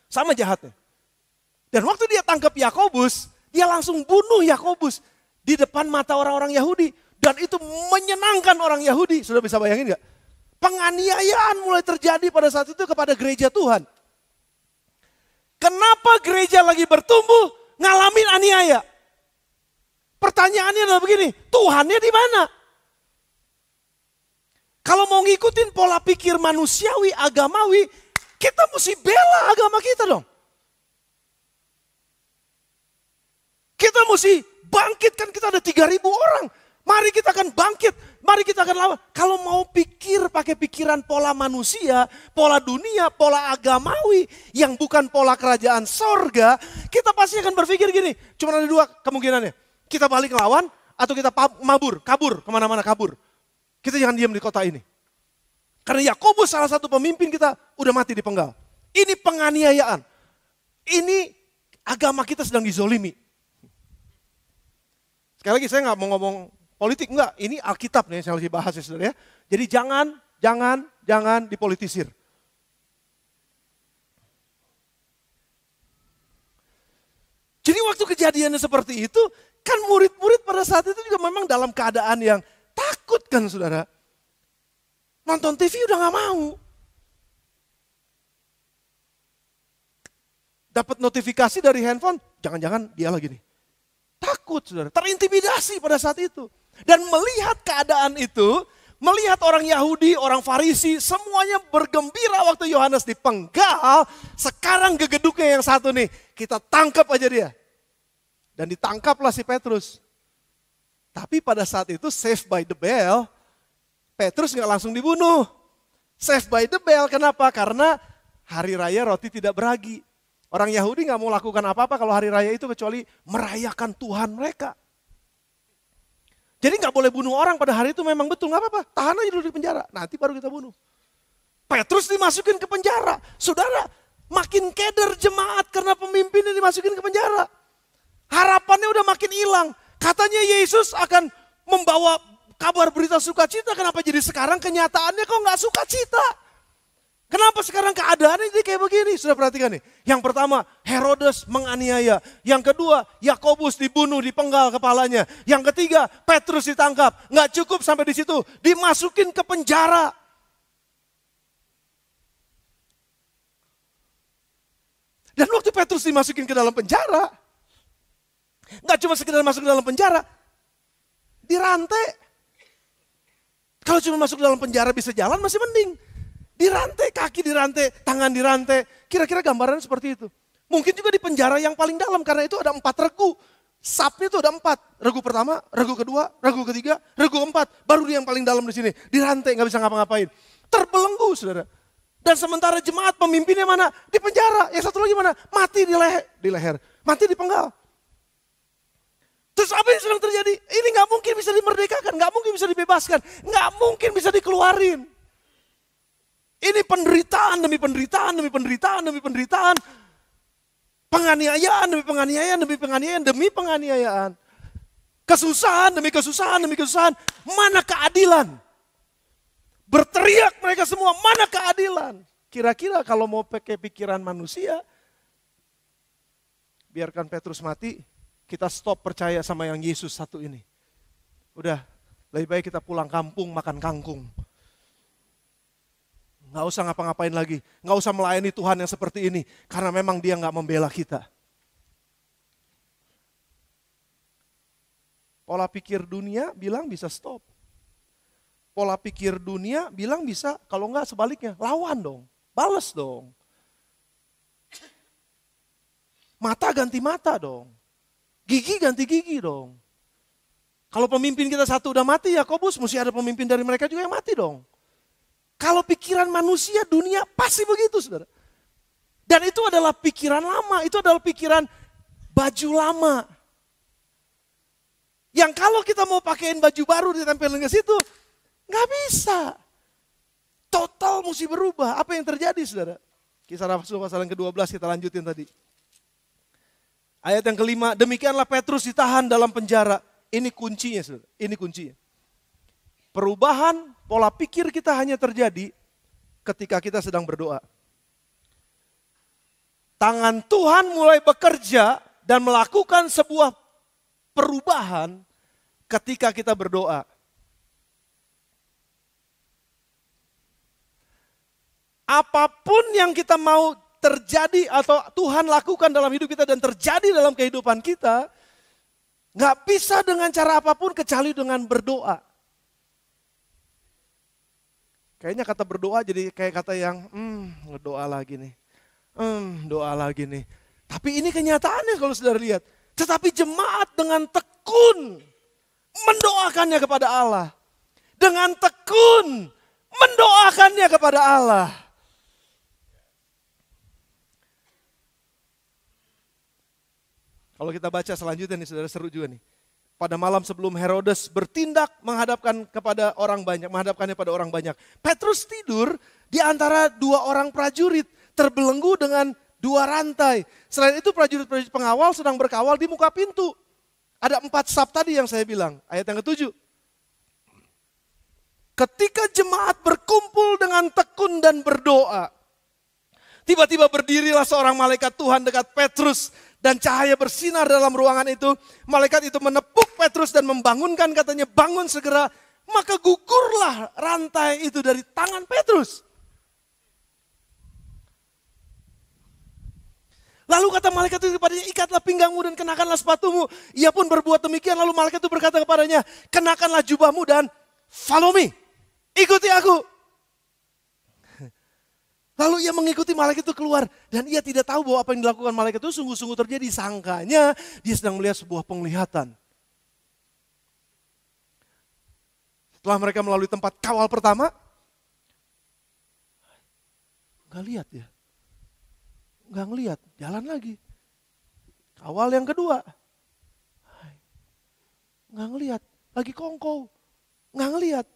[SPEAKER 1] Sama jahatnya. Dan waktu dia tangkap Yakobus, dia langsung bunuh Yakobus di depan mata orang-orang Yahudi. Dan itu menyenangkan orang Yahudi. Sudah bisa bayangin gak? Penganiayaan mulai terjadi pada saat itu kepada gereja Tuhan. Kenapa gereja lagi bertumbuh ngalamin aniaya? Pertanyaannya adalah begini, Tuhannya di mana? Kalau mau ngikutin pola pikir manusiawi, agamawi, kita mesti bela agama kita dong. Kita mesti bangkitkan, kita ada 3.000 orang. Mari kita akan bangkit, mari kita akan lawan. Kalau mau pikir pakai pikiran pola manusia, pola dunia, pola agamawi, yang bukan pola kerajaan sorga, kita pasti akan berpikir gini, cuma ada 2 kemungkinannya. Kita balik lawan atau kita kabur kemana-mana kabur. Kita jangan diam di kota ini. Karena Yakobus salah satu pemimpin kita udah mati dipenggal. Ini penganiayaan. Ini agama kita sedang dizolimi. Sekali lagi saya nggak mau ngomong politik, enggak. Ini Alkitab nih yang saya lagi bahas ya saudara ya. Jadi jangan dipolitisir. Jadi waktu kejadiannya seperti itu, kan murid-murid pada saat itu juga memang dalam keadaan yang takut kan saudara. Nonton TV udah gak mau. Dapat notifikasi dari handphone, jangan-jangan dia lagi nih. Takut saudara, terintimidasi pada saat itu. Dan melihat keadaan itu, melihat orang Yahudi, orang Farisi, semuanya bergembira waktu Yohanes dipenggal. Sekarang gegeduknya yang satu nih, kita tangkap aja dia. Dan ditangkaplah si Petrus. Tapi pada saat itu save by the bell, Petrus gak langsung dibunuh. Save by the bell, kenapa? Karena hari raya roti tidak beragi. Orang Yahudi gak mau lakukan apa-apa kalau hari raya itu kecuali merayakan Tuhan mereka. Jadi gak boleh bunuh orang pada hari itu memang betul, gak apa-apa. Tahan aja dulu di penjara, nanti baru kita bunuh. Petrus dimasukin ke penjara. Saudara, makin keder jemaat karena pemimpinnya dimasukin ke penjara. Harapannya udah makin hilang. Katanya Yesus akan membawa kabar berita sukacita. Kenapa jadi sekarang kenyataannya kok gak sukacita? Kenapa sekarang keadaannya jadi kayak begini? Sudah perhatikan nih. Yang pertama, Herodes menganiaya. Yang kedua, Yakobus dibunuh, dipenggal kepalanya. Yang ketiga, Petrus ditangkap. Gak cukup sampai di situ, dimasukin ke penjara. Dan waktu Petrus dimasukin ke dalam penjara, gak cuma sekedar masuk ke dalam penjara, dirantai. Kalau cuma masuk ke dalam penjara bisa jalan masih mending. Dirantai, kaki dirantai, tangan dirantai. Kira-kira gambarannya seperti itu. Mungkin juga di penjara yang paling dalam karena itu ada 4 regu. Sapnya itu ada 4. Regu pertama, regu kedua, regu ketiga, regu keempat. Baru dia yang paling dalam di sini. Dirantai, gak bisa ngapa-ngapain. Terbelenggu saudara. Dan sementara jemaat pemimpinnya mana? Di penjara. Yang satu lagi mana? Mati di leher. Mati di penggal. Terus apa yang sedang terjadi? Ini nggak mungkin bisa dimerdekakan, nggak mungkin bisa dibebaskan, nggak mungkin bisa dikeluarin. Ini penderitaan demi penderitaan, demi penderitaan, demi penderitaan. Penganiayaan demi penganiayaan, demi penganiayaan, demi penganiayaan. Kesusahan demi kesusahan, demi kesusahan. Mana keadilan? Berteriak mereka semua, mana keadilan? Kira-kira kalau mau pakai pikiran manusia, biarkan Petrus mati, kita stop percaya sama yang Yesus satu ini. Udah, lebih baik kita pulang kampung makan kangkung. Nggak usah ngapa-ngapain lagi, nggak usah melayani Tuhan yang seperti ini, karena memang dia nggak membela kita. Pola pikir dunia bilang bisa stop. Pola pikir dunia bilang bisa, kalau enggak sebaliknya, lawan dong, bales dong. Mata ganti mata dong, gigi ganti gigi dong. Kalau pemimpin kita satu udah mati, Yakobus, mesti ada pemimpin dari mereka juga yang mati dong. Kalau pikiran manusia, dunia pasti begitu, saudara. Dan itu adalah pikiran lama, itu adalah pikiran baju lama. Yang kalau kita mau pakein baju baru ditempelin ke situ, nggak bisa. Total mesti berubah. Apa yang terjadi, saudara? Kisah Rasul pasal yang ke-12 kita lanjutin tadi. Ayat yang kelima, demikianlah Petrus ditahan dalam penjara. Ini kuncinya, saudara. Ini kuncinya. Perubahan pola pikir kita hanya terjadi ketika kita sedang berdoa. Tangan Tuhan mulai bekerja dan melakukan sebuah perubahan ketika kita berdoa. Apapun yang kita mau terjadi atau Tuhan lakukan dalam hidup kita dan terjadi dalam kehidupan kita, gak bisa dengan cara apapun kecuali dengan berdoa. Kayaknya kata berdoa jadi kayak kata yang, doa lagi nih, doa lagi nih. Tapi ini kenyataannya kalau saudara lihat. Tetapi jemaat dengan tekun mendoakannya kepada Allah. Dengan tekun mendoakannya kepada Allah. Kalau kita baca selanjutnya nih, saudara, seru juga nih. Pada malam sebelum Herodes bertindak menghadapkannya pada orang banyak. Petrus tidur di antara dua orang prajurit, terbelenggu dengan dua rantai. Selain itu prajurit-prajurit pengawal sedang berkawal di muka pintu. Ada 4 sab tadi yang saya bilang, ayat yang ke-7. Ketika jemaat berkumpul dengan tekun dan berdoa, tiba-tiba berdirilah seorang malaikat Tuhan dekat Petrus dan cahaya bersinar dalam ruangan itu. Malaikat itu menepuk Petrus dan membangunkan, katanya, bangun segera. Maka gugurlah rantai itu dari tangan Petrus. Lalu kata malaikat itu kepadanya, ikatlah pinggangmu dan kenakanlah sepatumu. Ia pun berbuat demikian. Lalu malaikat itu berkata kepadanya, kenakanlah jubahmu dan follow me. Ikuti aku. Lalu ia mengikuti malaikat itu keluar. Dan ia tidak tahu bahwa apa yang dilakukan malaikat itu sungguh-sungguh terjadi. Sangkanya dia sedang melihat sebuah penglihatan. Setelah mereka melalui tempat kawal pertama, gak lihat ya. Gak ngelihat, jalan lagi. Kawal yang kedua, gak ngelihat, lagi kongkow, gak ngelihat.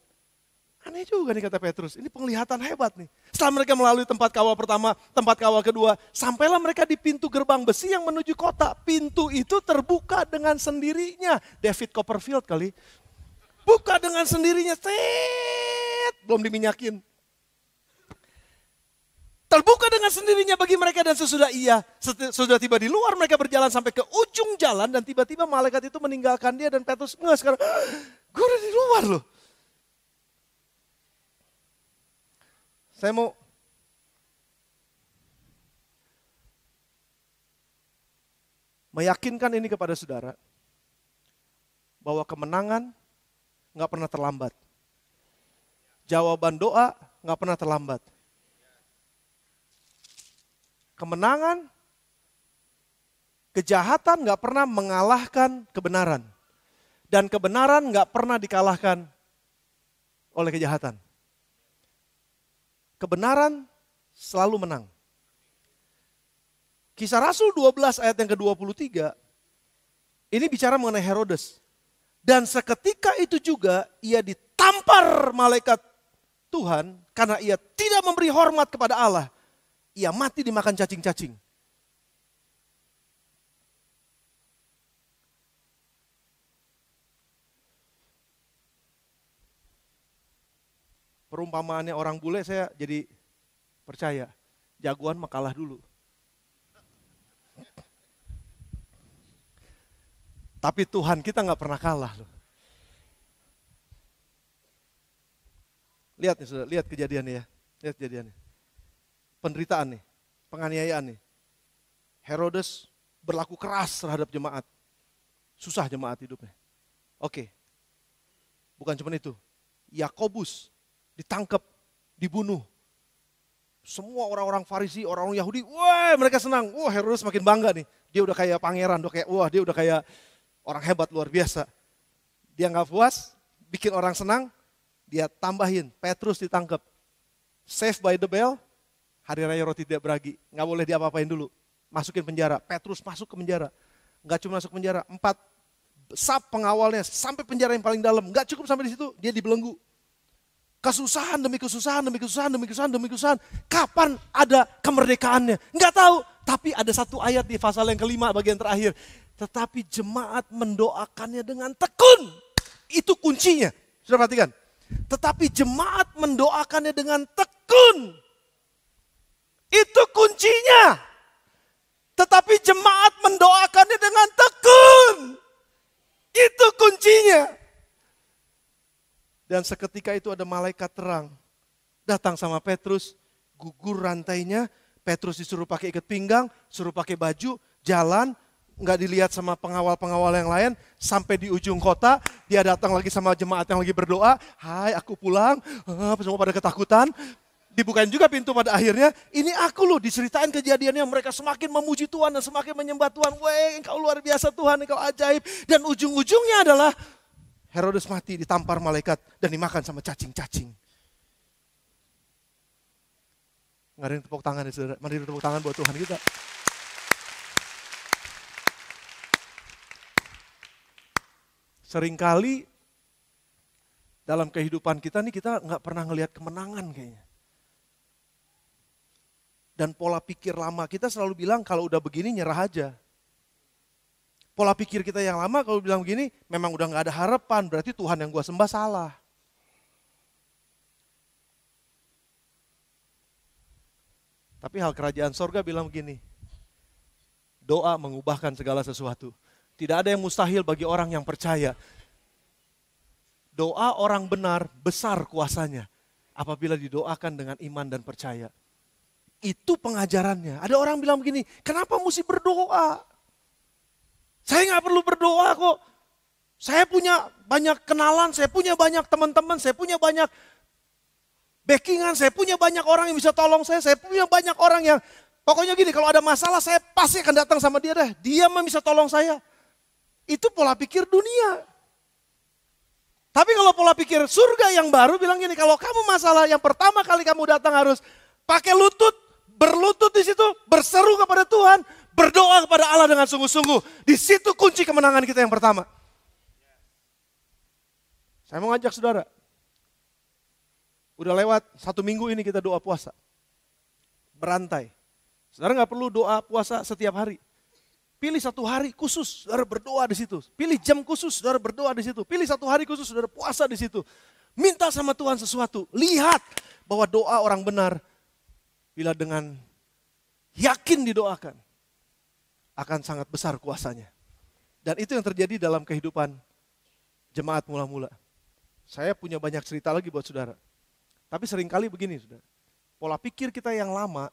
[SPEAKER 1] Aneh juga nih kata Petrus, ini penglihatan hebat nih. Setelah mereka melalui tempat kawal pertama, tempat kawal kedua, sampailah mereka di pintu gerbang besi yang menuju kota. Pintu itu terbuka dengan sendirinya. David Copperfield kali. Buka dengan sendirinya, belum diminyakin. Terbuka dengan sendirinya bagi mereka dan sesudah sudah tiba di luar, mereka berjalan sampai ke ujung jalan dan tiba-tiba malaikat itu meninggalkan dia dan Petrus, sekarang gue udah di luar loh. Saya mau meyakinkan ini kepada saudara, bahwa kemenangan gak pernah terlambat. Jawaban doa gak pernah terlambat. Kemenangan, kejahatan gak pernah mengalahkan kebenaran. Dan kebenaran gak pernah dikalahkan oleh kejahatan. Kebenaran selalu menang. Kisah Rasul 12 ayat yang ke-23, Ini bicara mengenai Herodes. Dan seketika itu juga ia ditampar malaikat Tuhan karena ia tidak memberi hormat kepada Allah. Ia mati dimakan cacing-cacing. Perumpamaannya orang bule saya jadi percaya. Jagoan mah kalah dulu. Tapi Tuhan kita nggak pernah kalah loh. Lihat nih, saudara, lihat kejadiannya ya. Lihat kejadiannya. Penderitaan nih, penganiayaan nih. Herodes berlaku keras terhadap jemaat. Susah jemaat hidupnya. Oke. Bukan cuma itu. Yakobus ditangkap, dibunuh. Semua orang-orang Farisi, orang-orang Yahudi, wah mereka senang. Wah Herodes makin bangga nih. Dia udah kayak pangeran, dia udah kayak orang hebat luar biasa. Dia nggak puas, bikin orang senang, dia tambahin Petrus ditangkap. Save by the bell, hari raya roti tidak beragi. Nggak boleh diapa-apain dulu. Masukin penjara, Petrus masuk ke penjara. Nggak cuma masuk penjara, 4 sub pengawalnya sampai penjara yang paling dalam. Nggak cukup sampai di situ, dia dibelenggu. Kesusahan demi kesusahan, demi kesusahan, demi kesusahan, demi kesusahan. Kapan ada kemerdekaannya? Nggak tahu. Tapi ada satu ayat di pasal yang kelima bagian terakhir. Tetapi jemaat mendoakannya dengan tekun. Itu kuncinya. Sudah perhatikan? Tetapi jemaat mendoakannya dengan tekun. Itu kuncinya. Tetapi jemaat mendoakannya dengan tekun. Itu kuncinya. Dan seketika itu ada malaikat terang. Datang sama Petrus, gugur rantainya. Petrus disuruh pakai ikat pinggang, suruh pakai baju, jalan. Nggak dilihat sama pengawal-pengawal yang lain. Sampai di ujung kota, dia datang lagi sama jemaat yang lagi berdoa. Hai aku pulang, semua pada ketakutan. Dibukain juga pintu pada akhirnya. Ini aku loh, diceritain kejadiannya. Mereka semakin memuji Tuhan dan semakin menyembah Tuhan. Weh engkau luar biasa Tuhan, engkau ajaib. Dan ujung-ujungnya adalah Herodes mati ditampar malaikat dan dimakan sama cacing-cacing. Nggak ada yang tepuk tangan ya saudara. Mari tepuk tangan buat Tuhan kita. Seringkali dalam kehidupan kita nih kita nggak pernah ngelihat kemenangan kayaknya. Dan pola pikir lama kita selalu bilang kalau udah begini nyerah aja. Pola pikir kita yang lama kalau bilang begini, memang udah gak ada harapan, berarti Tuhan yang gua sembah salah. Tapi hal kerajaan sorga bilang begini, doa mengubahkan segala sesuatu. Tidak ada yang mustahil bagi orang yang percaya. Doa orang benar besar kuasanya, apabila didoakan dengan iman dan percaya. Itu pengajarannya. Ada orang bilang begini, kenapa mesti berdoa? Saya nggak perlu berdoa kok. Saya punya banyak kenalan, saya punya banyak teman-teman, saya punya banyak backingan, saya punya banyak orang yang bisa tolong saya punya banyak orang yang, pokoknya gini, kalau ada masalah saya pasti akan datang sama dia deh. Dia mah bisa tolong saya. Itu pola pikir dunia. Tapi kalau pola pikir surga yang baru bilang gini, kalau kamu masalah yang pertama kali kamu datang harus pakai lutut, berlutut di situ, berseru kepada Tuhan. Berdoa kepada Allah dengan sungguh-sungguh. Di situ kunci kemenangan kita yang pertama. Saya mau ngajak saudara. Udah lewat 1 minggu ini kita doa puasa. Berantai. Saudara gak perlu doa puasa setiap hari. Pilih 1 hari khusus, saudara berdoa di situ. Pilih jam khusus, saudara berdoa di situ. Pilih 1 hari khusus, saudara puasa di situ. Minta sama Tuhan sesuatu. Lihat bahwa doa orang benar, bila dengan yakin didoakan, akan sangat besar kuasanya. Dan itu yang terjadi dalam kehidupan jemaat mula-mula. Saya punya banyak cerita lagi buat saudara. Tapi seringkali begini saudara. Pola pikir kita yang lama,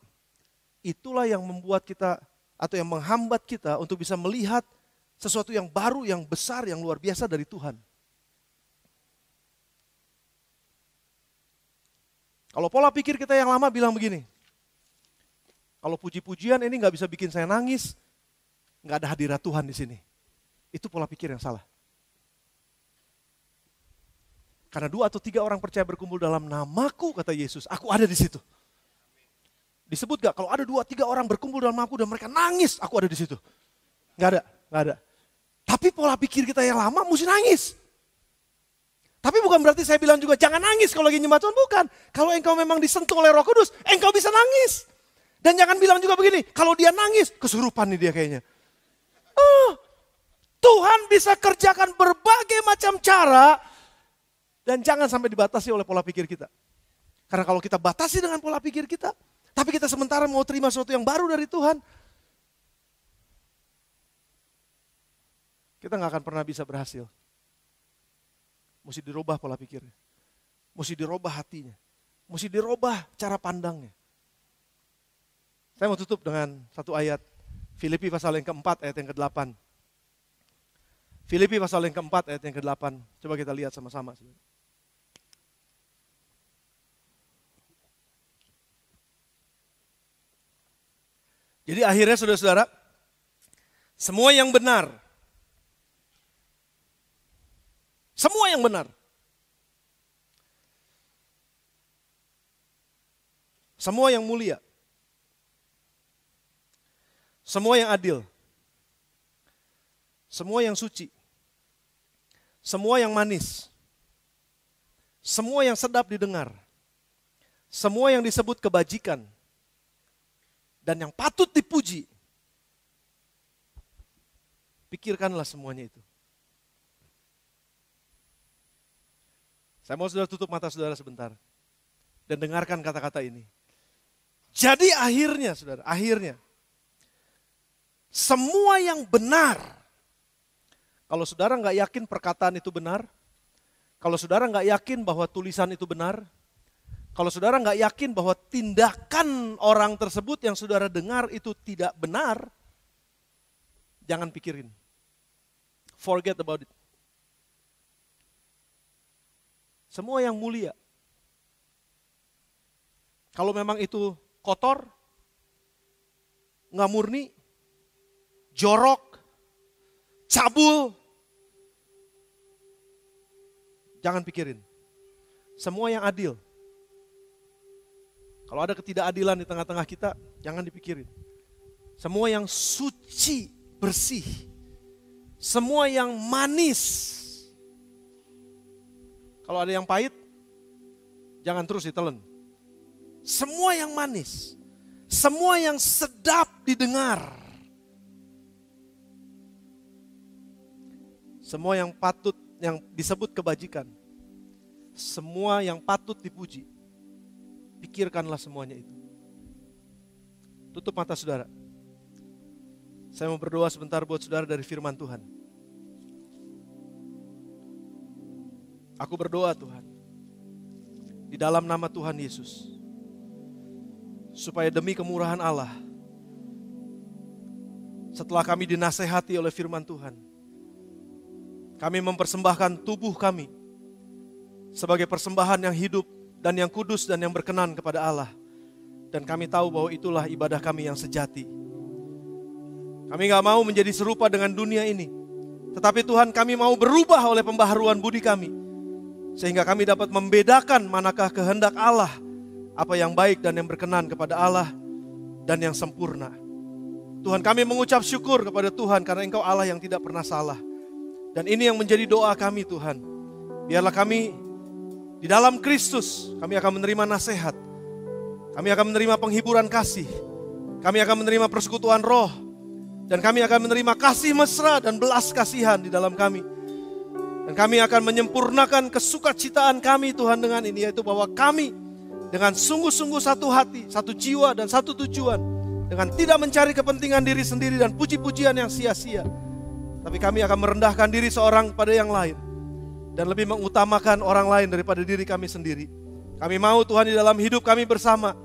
[SPEAKER 1] itulah yang membuat kita, atau yang menghambat kita untuk bisa melihat sesuatu yang baru, yang besar, yang luar biasa dari Tuhan. Kalau pola pikir kita yang lama bilang begini, kalau puji-pujian ini gak bisa bikin saya nangis, nggak ada hadirat Tuhan di sini. Itu pola pikir yang salah. Karena 2 atau 3 orang percaya berkumpul dalam namaku, kata Yesus, aku ada di situ. Disebut gak kalau ada 2-3 orang berkumpul dalam namaku dan mereka nangis, aku ada di situ? Nggak ada, nggak ada. Tapi pola pikir kita yang lama mesti nangis. Tapi bukan berarti saya bilang juga jangan nangis kalau lagi nyembah Tuhan, bukan. Kalau engkau memang disentuh oleh Roh Kudus, engkau bisa nangis. Dan jangan bilang juga begini, kalau dia nangis, kesurupan nih dia kayaknya. Tuhan bisa kerjakan berbagai macam cara dan jangan sampai dibatasi oleh pola pikir kita. Karena kalau kita batasi dengan pola pikir kita, tapi kita sementara mau terima sesuatu yang baru dari Tuhan, kita gak akan pernah bisa berhasil. Mesti dirubah pola pikirnya. Mesti dirubah hatinya. Mesti dirubah cara pandangnya. Saya mau tutup dengan satu ayat. Filipi pasal yang keempat ayat yang ke-8. Filipi pasal yang keempat ayat yang ke-8. Coba kita lihat sama-sama. Jadi akhirnya saudara-saudara, semua yang benar, semua yang benar, semua yang mulia, semua yang adil, semua yang suci, semua yang manis, semua yang sedap didengar, semua yang disebut kebajikan, dan yang patut dipuji, pikirkanlah semuanya itu. Saya mau saudara tutup mata saudara sebentar dan dengarkan kata-kata ini. Jadi akhirnya saudara, akhirnya semua yang benar. Kalau saudara nggak yakin perkataan itu benar, kalau saudara nggak yakin bahwa tulisan itu benar, kalau saudara nggak yakin bahwa tindakan orang tersebut yang saudara dengar itu tidak benar, jangan pikirin. Forget about it. Semua yang mulia. Kalau memang itu kotor, nggak murni, jorok, cabul, jangan pikirin. Semua yang adil. Kalau ada ketidakadilan di tengah-tengah kita, jangan dipikirin. Semua yang suci, bersih. Semua yang manis. Kalau ada yang pahit, jangan terus ditelan. Semua yang manis, semua yang sedap didengar, semua yang patut, yang disebut kebajikan, semua yang patut dipuji, pikirkanlah semuanya itu. Tutup mata saudara. Saya mau berdoa sebentar buat saudara dari firman Tuhan. Aku berdoa Tuhan, di dalam nama Tuhan Yesus, supaya demi kemurahan Allah, setelah kami dinasehati oleh firman Tuhan, kami mempersembahkan tubuh kami sebagai persembahan yang hidup dan yang kudus dan yang berkenan kepada Allah. Dan kami tahu bahwa itulah ibadah kami yang sejati. Kami gak mau menjadi serupa dengan dunia ini, tetapi Tuhan, kami mau berubah oleh pembaharuan budi kami, sehingga kami dapat membedakan manakah kehendak Allah, apa yang baik dan yang berkenan kepada Allah, dan yang sempurna. Tuhan, kami mengucap syukur kepada Tuhan karena Engkau Allah yang tidak pernah salah. Dan ini yang menjadi doa kami Tuhan. Biarlah kami di dalam Kristus, kami akan menerima nasihat, kami akan menerima penghiburan kasih, kami akan menerima persekutuan roh, dan kami akan menerima kasih mesra dan belas kasihan di dalam kami. Dan kami akan menyempurnakan kesukacitaan kami Tuhan dengan ini, yaitu bahwa kami dengan sungguh-sungguh satu hati, satu jiwa dan satu tujuan, dengan tidak mencari kepentingan diri sendiri dan puji-pujian yang sia-sia, tapi kami akan merendahkan diri seorang pada yang lain dan lebih mengutamakan orang lain daripada diri kami sendiri. Kami mau Tuhan di dalam hidup kami bersama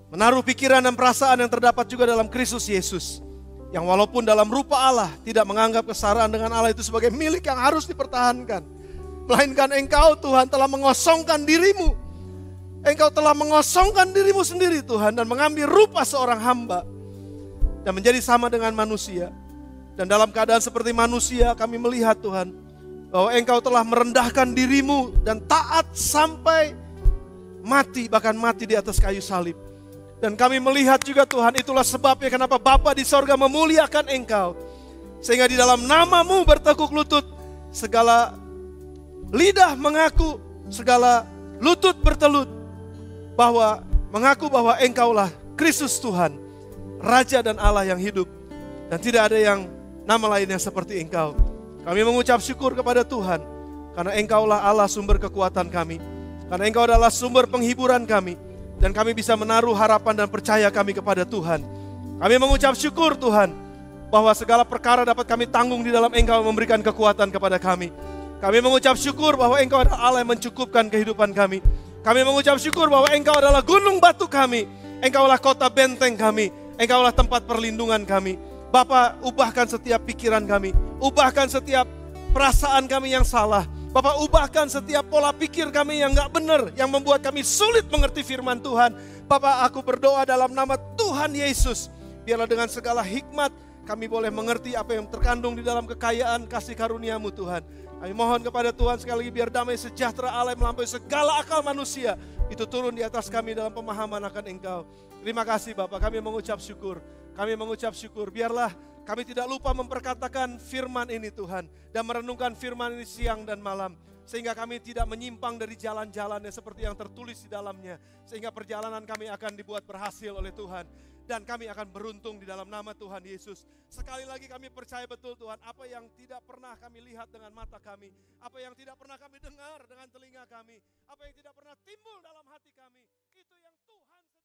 [SPEAKER 1] menaruh pikiran dan perasaan yang terdapat juga dalam Kristus Yesus, yang walaupun dalam rupa Allah tidak menganggap kesetaraan dengan Allah itu sebagai milik yang harus dipertahankan, melainkan Engkau Tuhan telah mengosongkan dirimu. Engkau telah mengosongkan dirimu sendiri Tuhan, dan mengambil rupa seorang hamba dan menjadi sama dengan manusia. Dan dalam keadaan seperti manusia kami melihat Tuhan bahwa Engkau telah merendahkan dirimu dan taat sampai mati, bahkan mati di atas kayu salib. Dan kami melihat juga Tuhan, itulah sebabnya kenapa Bapa di sorga memuliakan Engkau. Sehingga di dalam nama-Mu bertekuk lutut, segala lidah mengaku, segala lutut bertelut, bahwa mengaku bahwa Engkaulah Kristus Tuhan, Raja dan Allah yang hidup. Dan tidak ada yang nama lain yang seperti Engkau. Kami mengucap syukur kepada Tuhan, karena Engkaulah Allah sumber kekuatan kami. Karena Engkau adalah sumber penghiburan kami. Dan kami bisa menaruh harapan dan percaya kami kepada Tuhan. Kami mengucap syukur Tuhan, bahwa segala perkara dapat kami tanggung di dalam Engkau memberikan kekuatan kepada kami. Kami mengucap syukur bahwa Engkau adalah Allah yang mencukupkan kehidupan kami. Kami mengucap syukur bahwa Engkau adalah gunung batu kami. Engkaulah kota benteng kami. Engkaulah tempat perlindungan kami. Bapa, ubahkan setiap pikiran kami. Ubahkan setiap perasaan kami yang salah. Bapak, ubahkan setiap pola pikir kami yang gak benar, yang membuat kami sulit mengerti firman Tuhan. Bapak, aku berdoa dalam nama Tuhan Yesus. Biarlah dengan segala hikmat kami boleh mengerti apa yang terkandung di dalam kekayaan kasih karunia-Mu Tuhan. Kami mohon kepada Tuhan sekali lagi, biar damai sejahtera Allah yang melampaui segala akal manusia itu turun di atas kami dalam pemahaman akan Engkau. Terima kasih Bapak, kami mengucap syukur. Kami mengucap syukur, biarlah kami tidak lupa memperkatakan firman ini Tuhan, dan merenungkan firman ini siang dan malam. Sehingga kami tidak menyimpang dari jalan-jalannya seperti yang tertulis di dalamnya. Sehingga perjalanan kami akan dibuat berhasil oleh Tuhan. Dan kami akan beruntung di dalam nama Tuhan Yesus. Sekali lagi kami percaya betul Tuhan, apa yang tidak pernah kami lihat dengan mata kami, apa yang tidak pernah kami dengar dengan telinga kami, apa yang tidak pernah timbul dalam hati kami, itu yang Tuhan